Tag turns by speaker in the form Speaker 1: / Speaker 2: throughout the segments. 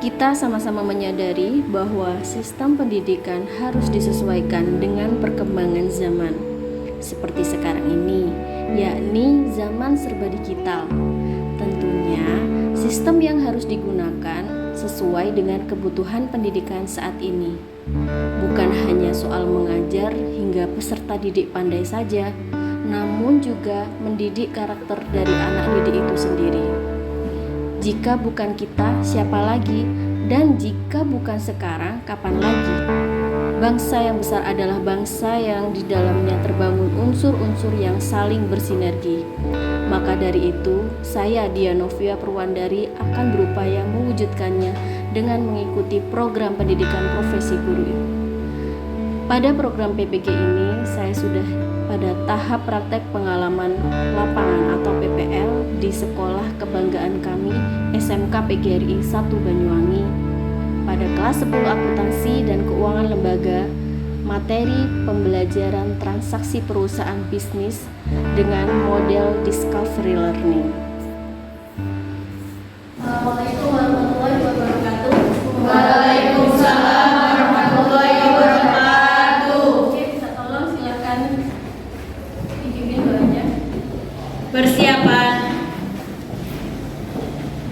Speaker 1: Kita sama-sama menyadari bahwa sistem pendidikan harus disesuaikan dengan perkembangan zaman seperti sekarang ini, yakni zaman serba digital. Tentunya, sistem yang harus digunakan sesuai dengan kebutuhan pendidikan saat ini. Bukan hanya soal mengajar hingga peserta didik pandai saja, namun juga mendidik karakter dari anak didik itu sendiri. Jika bukan kita, siapa lagi? Dan jika bukan sekarang, kapan lagi? Bangsa yang besar adalah bangsa yang di dalamnya terbangun unsur-unsur yang saling bersinergi. Maka dari itu, saya Dianovia Purwandari akan berupaya mewujudkannya dengan mengikuti program pendidikan profesi guru. Pada program PPG ini, saya sudah pada tahap praktek pengalaman lapangan atau PPL di Sekolah Kebanggaan Kami SMK PGRI 1 Banyuwangi pada kelas 10 akuntansi dan keuangan lembaga, materi pembelajaran transaksi perusahaan bisnis dengan model discovery learning.
Speaker 2: Assalamualaikum warahmatullahi wabarakatuh.
Speaker 3: Waalaikumsalam warahmatullahi wabarakatuh.
Speaker 2: Oke, bisa tolong silakan dipimpin doanya.
Speaker 3: Persiapan.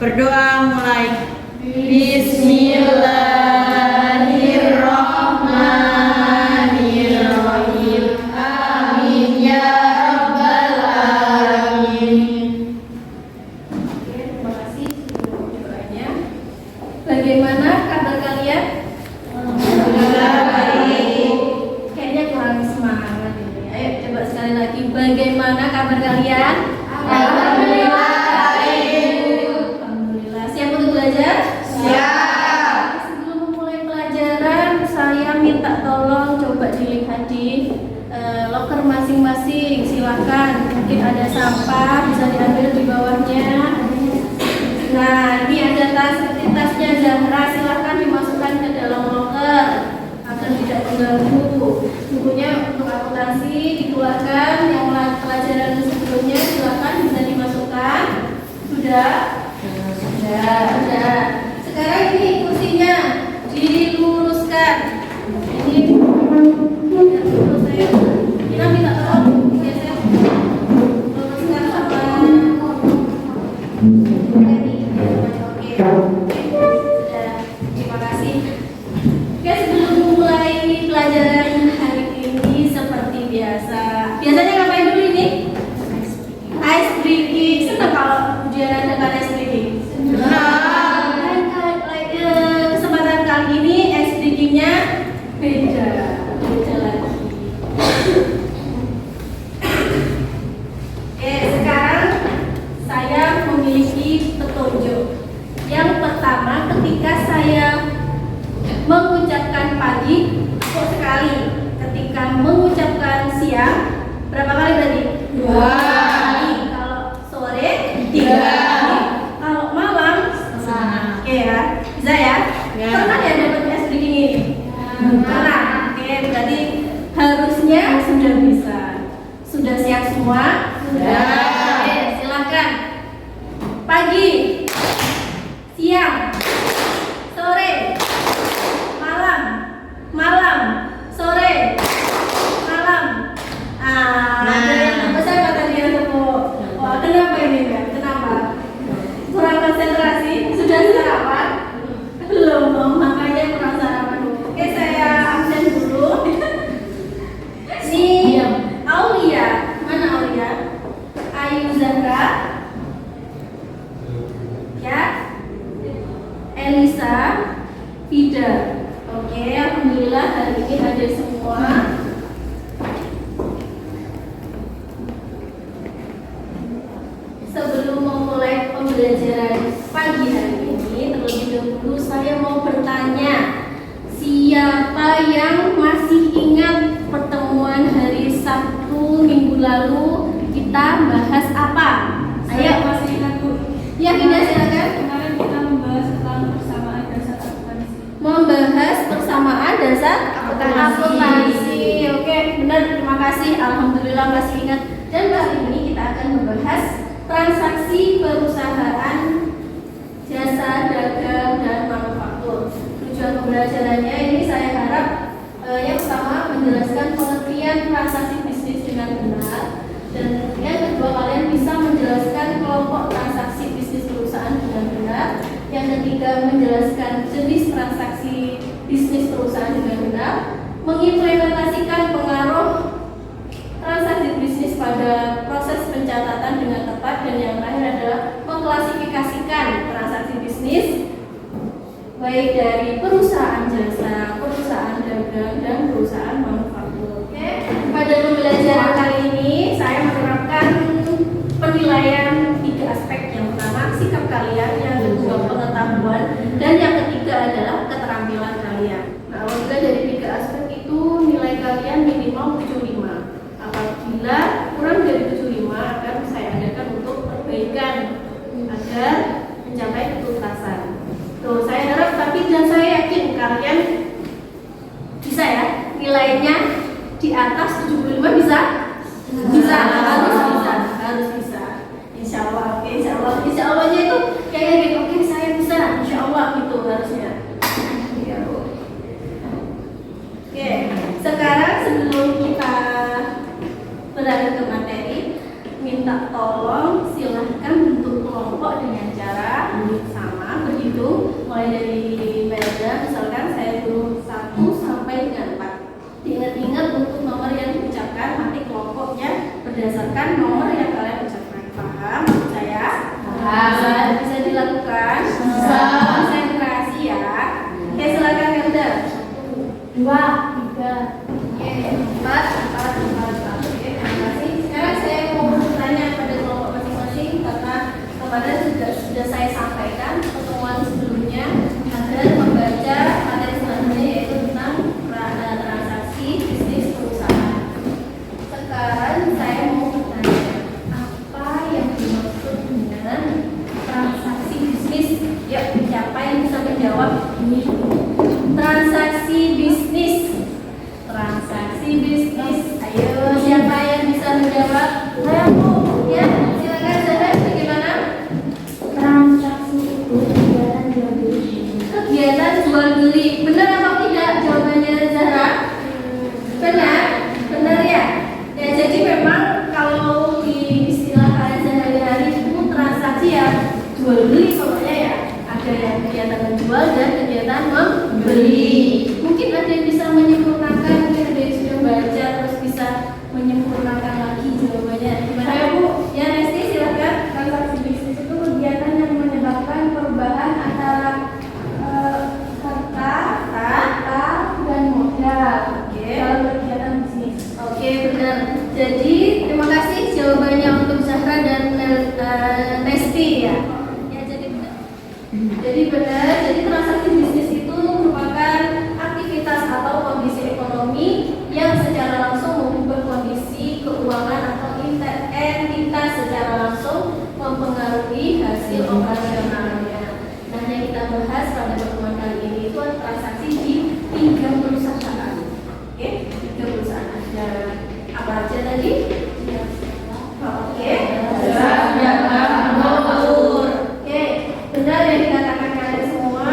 Speaker 3: Berdoa mulai. Bismillahirrahmanirrahim. Amin ya rabbal alamin.
Speaker 2: Oke, terima kasih untuk doanya. Bagaimana kabar kalian?
Speaker 3: Alhamdulillah baik.
Speaker 2: Kayaknya kurang semangat ini. Ayo coba sekali lagi. Bagaimana kabar kalian?
Speaker 3: Alhamdulillah baik.
Speaker 2: Alhamdulillah. Siap untuk belajar?
Speaker 3: Siap.
Speaker 2: Sebelum memulai pelajaran, saya minta tolong coba dilihat di loker masing-masing. Silakan. Mungkin ada sampah, bisa diambil di bawahnya. Nah, ini ada tas, seperti tasnya Zahra. Silakan dimasukkan ke dalam loker agar tidak mengganggu. Bukunya untuk akuntansi dikeluarkan. Yang pelajaran sebelumnya silakan bisa dimasukkan. Sudah? Sudah. Sekarang ini kursinya diluruskan. Ini lurus saya. Kita minta tolong geser. Luruskan sama ini. Oke. Sudah. Terima kasih. Oke, sebelum memulai pelajaran hari ini seperti biasa. Biasanya ngapain dulu ini? Ice breaking. Senang kalau ujian adakan ice breaking. Kesempatan kali ini ice breaking-nya beda lagi. Oke, sekarang saya memiliki petunjuk. Yang pertama, ketika saya mengucapkan pagi, kok sekali. Ketika mengucapkan siang, berapa kali berarti? 2 kali. Kalau sore, 3 kali. Kalau malam, oke ya, bisa ya? Pernah ya dapat ice breaking ini? Pernah. Oke, berarti harusnya sudah bisa. Sudah siap semua?
Speaker 3: Sudah.
Speaker 2: Oke, silakan. Pagi, siang, sore, malam, sore, malam. Ada yang pesan apa tadi ya, tepuk? Wah, kenapa ini kan? Kenapa? Kurang konsentrasi? Sudah sarapan? Belum, makanya kurang sarapan. Oke, saya absen dulu. Ini Aulia, mana Aulia? Ayu Zahra, ya, Elisa, Fida. Oke, alhamdulillah hari ini hadir semua. Sebelum memulai pembelajaran pagi hari ini, terlebih dahulu saya mau bertanya, siapa yang masih ingat pertemuan hari Sabtu minggu lalu kita bahas apa? Ayo, masih ingat Bu? Ya, Fida silakan.
Speaker 4: Kemarin kita membahas tentang persamaan dasar akuntansi.
Speaker 2: Membahas persamaan dasar akuntansi. Oke, benar, terima kasih. Alhamdulillah masih ingat. Dan kali ini kita akan membahas transaksi perusahaan, jasa dagang dan manufaktur. pembelajarannya ini saya harap yang pertama menjelaskan pengertian transaksi bisnis dengan benar, dan yang kedua kalian bisa menjelaskan kelompok transaksi bisnis perusahaan dengan benar, yang ketiga menjelaskan jenis transaksi bisnis perusahaan dengan benar, mengimplementasikan pengaruh transaksi bisnis pada proses pencatatan dengan tepat, dan yang terakhir adalah mengklasifikasikan transaksi bisnis baik dari perusahaan jasa, perusahaan dagang, dan perusahaan manufaktur. Oke, pada pembelajaran kali ini saya menerapkan penilaian 3 aspek. Yang pertama sikap kalian, yang kedua pengetahuan, dan yang ketiga adalah keterampilan kalian. Nah, apabila dari 3 aspek itu nilai kalian minimal 75. Apabila kurang dari 75 akan saya adakan untuk perbaikan agar mencapai ketuntasan. Tuh, saya harap dan saya yakin kalian bisa ya, nilainya di atas 75 bisa? Bisa, harus bisa. Insya Allah, oke, insya Allahnya itu kayak gitu, oke saya bisa, insya Allah gitu harusnya. Ya, oke, sekarang sebelum kita beralih ke materi, minta tolong silahkan bentuk kelompok dengan cara sama begitu, mulai dari beda, misalkan saya suruh 1 sampai dengan 4. Diingat-ingat untuk nomor yang diucapkan, nanti kelompoknya berdasarkan nomor yang kalian ucapkan. Paham maksud saya?
Speaker 3: Paham.
Speaker 2: Bisa dilakukan?
Speaker 3: Bisa.
Speaker 2: Konsentrasi ya. Oke, silakan ya udah.
Speaker 3: 2, 3.
Speaker 2: Oke, 4. Oke, terima kasih. Sekarang saya mau bertanya pada kelompok masing-masing karena kemarin sudah saya sampaikan pertemuan sebelumnya agar membaca materi selanjutnya yaitu tentang transaksi bisnis perusahaan. Sekarang saya mau bertanya, apa yang dimaksud dengan transaksi bisnis? Yuk, siapa yang bisa menjawab ini? Transaksi bisnis. Transaksi bisnis. Ayo, siapa yang bisa menjawab? Saya Bu. Ya, silakan Zahra. Bagaimana?
Speaker 3: Transaksi itu kegiatan jual beli.
Speaker 2: Kegiatan jual beli. Benar apa tidak jawabannya Zahra? Benar? Benar ya? Ya, jadi memang kalau di istilah kalian sehari-hari itu transaksi ya jual beli pokoknya ya. Ada yang kegiatan menjual dan kegiatan membeli. Mungkin ada yang bisa menyempurnakan, mungkin ada yang sudah baca terus bisa menyempurnakan lagi jawabannya. Gimana ya Bu? Ya Resti silakan.
Speaker 3: Transaksi bisnis itu kegiatan yang menyebabkan perubahan antara harta dan modal dalam kegiatan bisnis.
Speaker 2: Oke, benar. Jadi terima kasih jawabannya untuk Zahra dan Nesti ya. Ya, jadi benar. Jadi transaksi bisnis itu merupakan aktivitas atau kondisi ekonomi yang secara langsung mengubah kondisi keuangan atau entitas secara langsung mempengaruhi hasil operasionalnya. Nah, yang kita bahas pada pertemuan kali ini itu transaksi di 3 perusahaan. Oke, 3 perusahaan. Ada apa aja tadi? Oke, Oke, benar yang dikatakan kalian semua.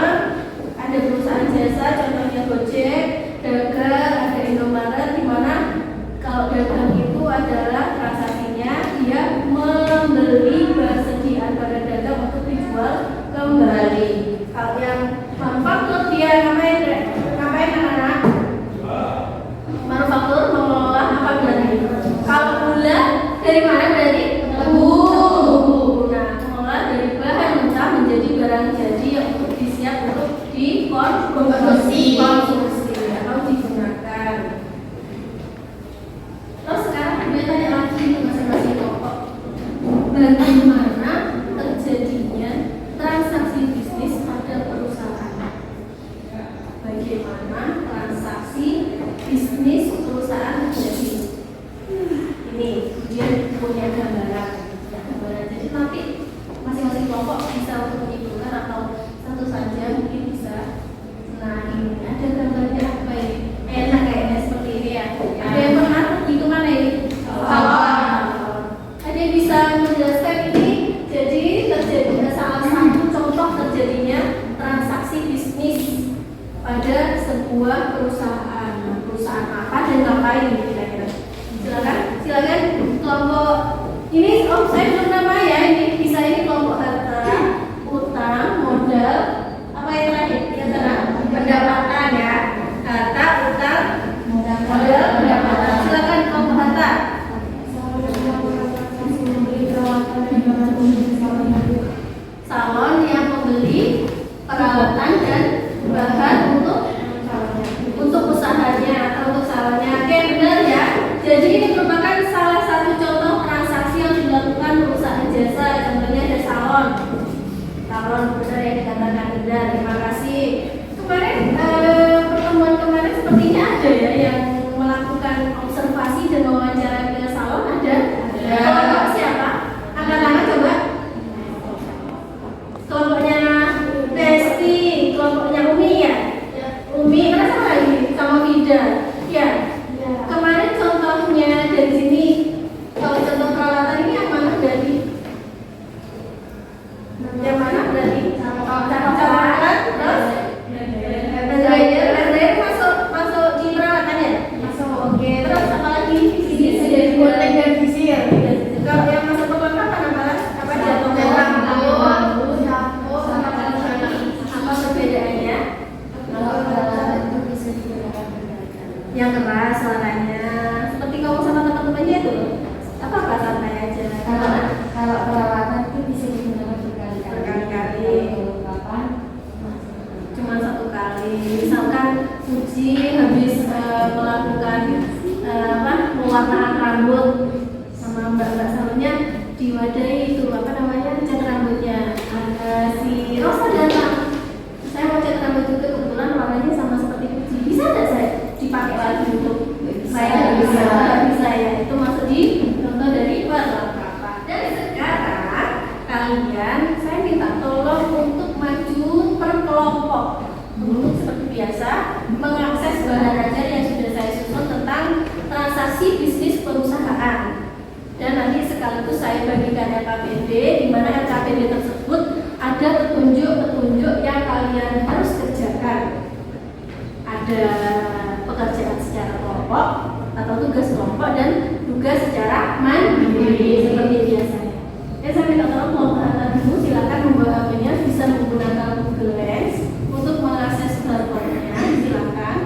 Speaker 2: Ada perusahaan jasa, contohnya Gojek, dagang, ada Indomaret, di mana kalau dagang itu adalah transaksinya dia membeli persediaan barang dagang untuk dijual kembali. Kalau yang manufaktur dia ngapain anak-anak? Manufaktur mengolah apa berarti? Kalau gula dari mana berarti? Tebu. Nah, mengolah dari bahan mentah menjadi barang jadi yang untuk disiap untuk dikonsumsi atau digunakan. Terus sekarang dia tanya lagi ke masing-masing kelompok, bagaimana terjadinya transaksi bisnis pada perusahaan? Bagaimana transaksi bisnis perusahaan terjadi? Ini dia punya gambaran. Jadi nanti masing-masing kelompok bisa untuk menyimpulkan atau satu saja mungkin bisa. Nah, ini ada gambarnya apa ini? Enak kayaknya seperti ini ya. Ada yang pernah hitungan ini? Ada yang bisa menjelaskan ini? Jadi terjadi salah satu contoh terjadinya transaksi bisnis pada sebuah perusahaan. Nah, perusahaan apa dan ngapain kira-kira? Silakan kelompok ini. Saya belum nama ya, ini bisa ini kelompok harta, utang, modal, apa yang terakhir? Ya, pendapatan ya. Harta, utang, modal, pendapatan. Silakan kelompok harta. Salon yang membeli peralatan dan bahan untuk usahanya atau untuk salonnya. Oke, benar ya. Jadi ini merupakan salah satu contoh transaksi yang dilakukan perusahaan jasa. Contohnya ada salon, benar yang dikatakan benar. Terima kasih. Kemarin pertemuan kemarin sepertinya ada ya yang melakukan observasi dan wawancara ke salon. Ada. Kelompok siapa? Angkat tangan coba. Kelompoknya Besti, kelompoknya Umi ya. Umi mana sama lagi? Sama Vida. Ya. Kemarin contohnya dari sini. Kalau contoh peralatan ini yang mana berarti? Yang mana berarti? Peralatan terus? Blender masuk di peralatan ya? Masuk. Oke. Terus apa lagi? Di sini sudah dibuat dan disir. Kalau yang masuk ke perlengkapan apa aja? Apa perbedaannya? Yang keras suaranya seperti ngomong sama teman-temannya itu. Apa santai aja.
Speaker 3: Kalau peralatan itu bisa digunakan
Speaker 2: berkali-kali. Cuma satu kali. Misalkan Uji habis melakukan pewarnaan rambut sama mbak-mbak salonnya, diwadahi itu apa namanya, cat rambutnya. Si Rosa datang, saya mau cat rambut juga, kebetulan warnanya sama seperti Uji. Bisa nggak saya dipakai lagi untuk saya? Bisa ya. Itu masuk di contoh dari perlengkapan. Dan sekarang kalian saya minta tolong untuk maju per kelompok. Untuk seperti biasa mengakses bahan ajar yang sudah saya susun tentang transaksi bisnis perusahaan. Dan nanti sekaligus saya bagikan LKPD, di mana LKPD tersebut ada petunjuk-petunjuk yang kalian harus kerjakan. Ada pekerjaan secara kelompok atau tugas kelompok dan tugas secara mandiri seperti biasanya. Ya, saya minta tolong kelompok harta dulu, silakan membawa HP-nya, bisa menggunakan Google Lens untuk mengakses barcode-nya. Silakan.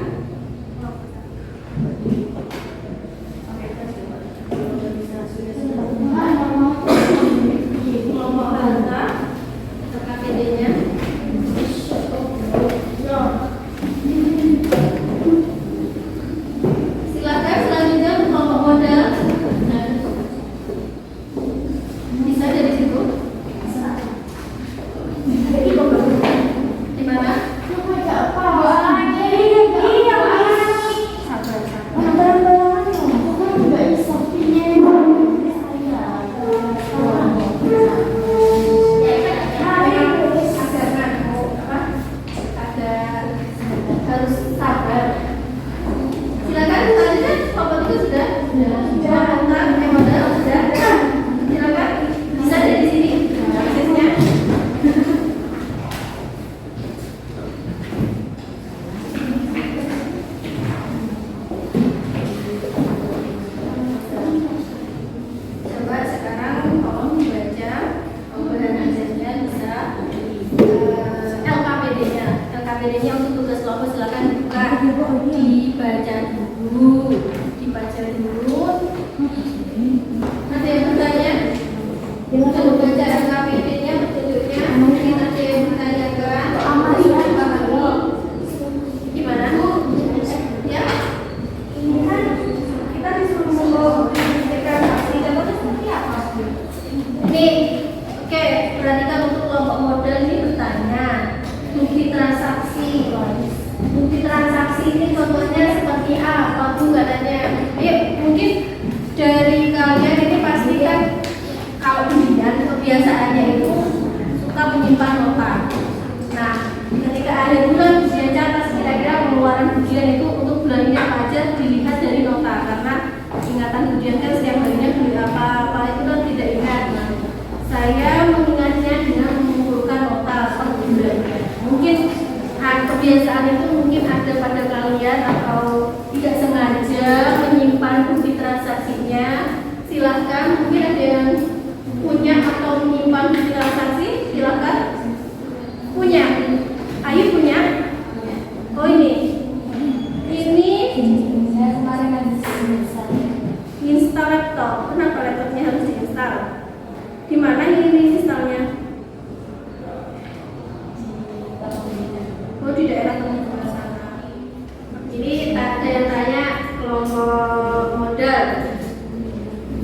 Speaker 2: Kelompok harta, KPD-nya. Silakan selanjutnya kelompok modal. Bisa dari situ. Di mana? Harus sabar. Silakan selanjutnya kelompok itu sudah. Modal sudah. Silakan bisa dari sini. Aksesnya. Coba sekarang tolong dibaca bahan ajarnya, bisa LKPD-nya. LKPD-nya untuk tugas kelompok silakan dibuka, dibaca dulu. Ada yang bertanya? Kalau baca LKPD-nya petunjuknya, mungkin ada yang bertanyakan. Gimana? Ya? Ini kan kita disuruh membuktikan aksi dapat seperti apa? Nih, oke, berarti kalau untuk kelompok modal ini bertanya bukti transaksi. Bukti transaksi ini contohnya seperti apa tuh katanya? Ayo, mungkin dari kalian ini pasti kan kalau ujian kebiasaannya itu suka menyimpan nota. Nah, ketika akhir bulan ujian catat kira-kira pengeluaran ujian itu untuk bulan ini apa aja dilihat dari nota, karena ingatan ujian kan setiap harinya beli apa itu kan tidak ingat. Nah, saya mengingatnya dengan mengumpulkan nota per bulan. Mungkin kebiasaan itu mungkin ada pada ada menyimpan bukti transaksinya? Silahkan, mungkin ada yang punya atau menyimpan bukti transaksi? Silahkan. Punya? Ayu punya? Oh ini
Speaker 3: Saya kemarin habis
Speaker 2: install laptop. Kenapa laptopnya harus diinstal? Di mana ini installnya? Oh, di daerah teman sana. Jadi ada yang tanya kelompok modal.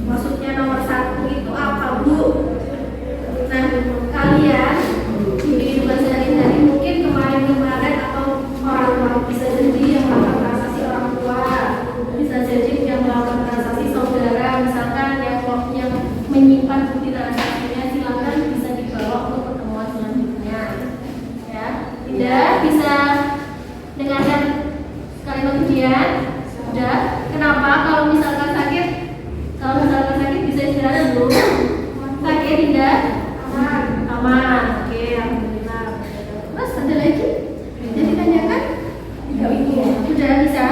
Speaker 2: Maksudnya nomor 1 itu apa, Bu? Nah, kalian di tugas sehari-hari mungkin kemarin atau orang-orang bisa jadi yang melakukan transaksi orang tua, bisa jadi yang melakukan transaksi saudara, misalkan yang menyimpan bukti transaksinya, silakan bisa dibawa untuk pertemuan selanjutnya. Ya, tidak bisa dengarkan sekali kemudian. Sudah. Kenapa? Kalau misalkan sakit bisa istirahat dulu. Sakit tidak? Aman. Oke, alhamdulillah. Terus ada lagi? Jadi tanyakan? Sudah bisa?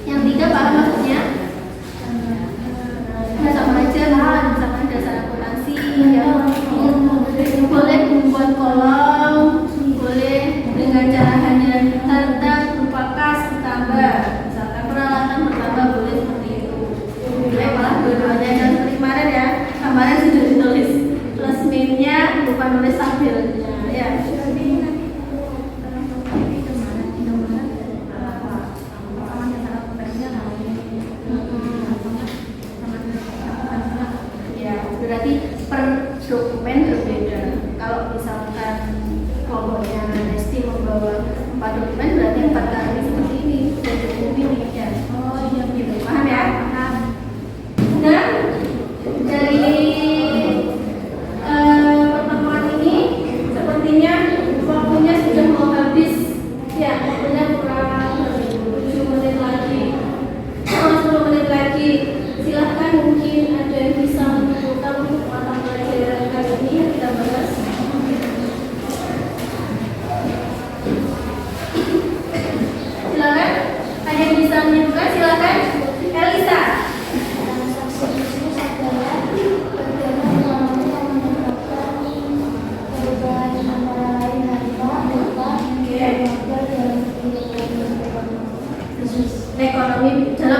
Speaker 2: Yang 3 paham maksudnya? Nah, sama aja lah, misalkan dasar akuntansi ya. Boleh membuat kolom, boleh dengan cara hanya harta berupa kas ditambah, misalkan peralatan bertambah, boleh seperti itu. Boleh malah dua-duanya, dan seperti kemarin ya, kemarin sudah ditulis plus minusnya berupa nulis tabelnya ya. Ya, berarti per dokumen berbeda. Kalau misalkan kelompoknya Nesti membawa 4 dokumen, berarti 4 kali seperti ini. Dan dokumen ini ya. Oh iya, gitu. Paham ya? Paham. Nah, dari pertemuan ini sepertinya waktunya sudah mau habis. Ya, waktunya kurang 7 menit lagi. 10 menit lagi. Silahkan, mungkin ada yang bisa menentukan untuk mata pelajaran kali ini yang kita bahas. Silakan, ada yang bisa menentukan? Silakan, Elisa. Ekonomi dalam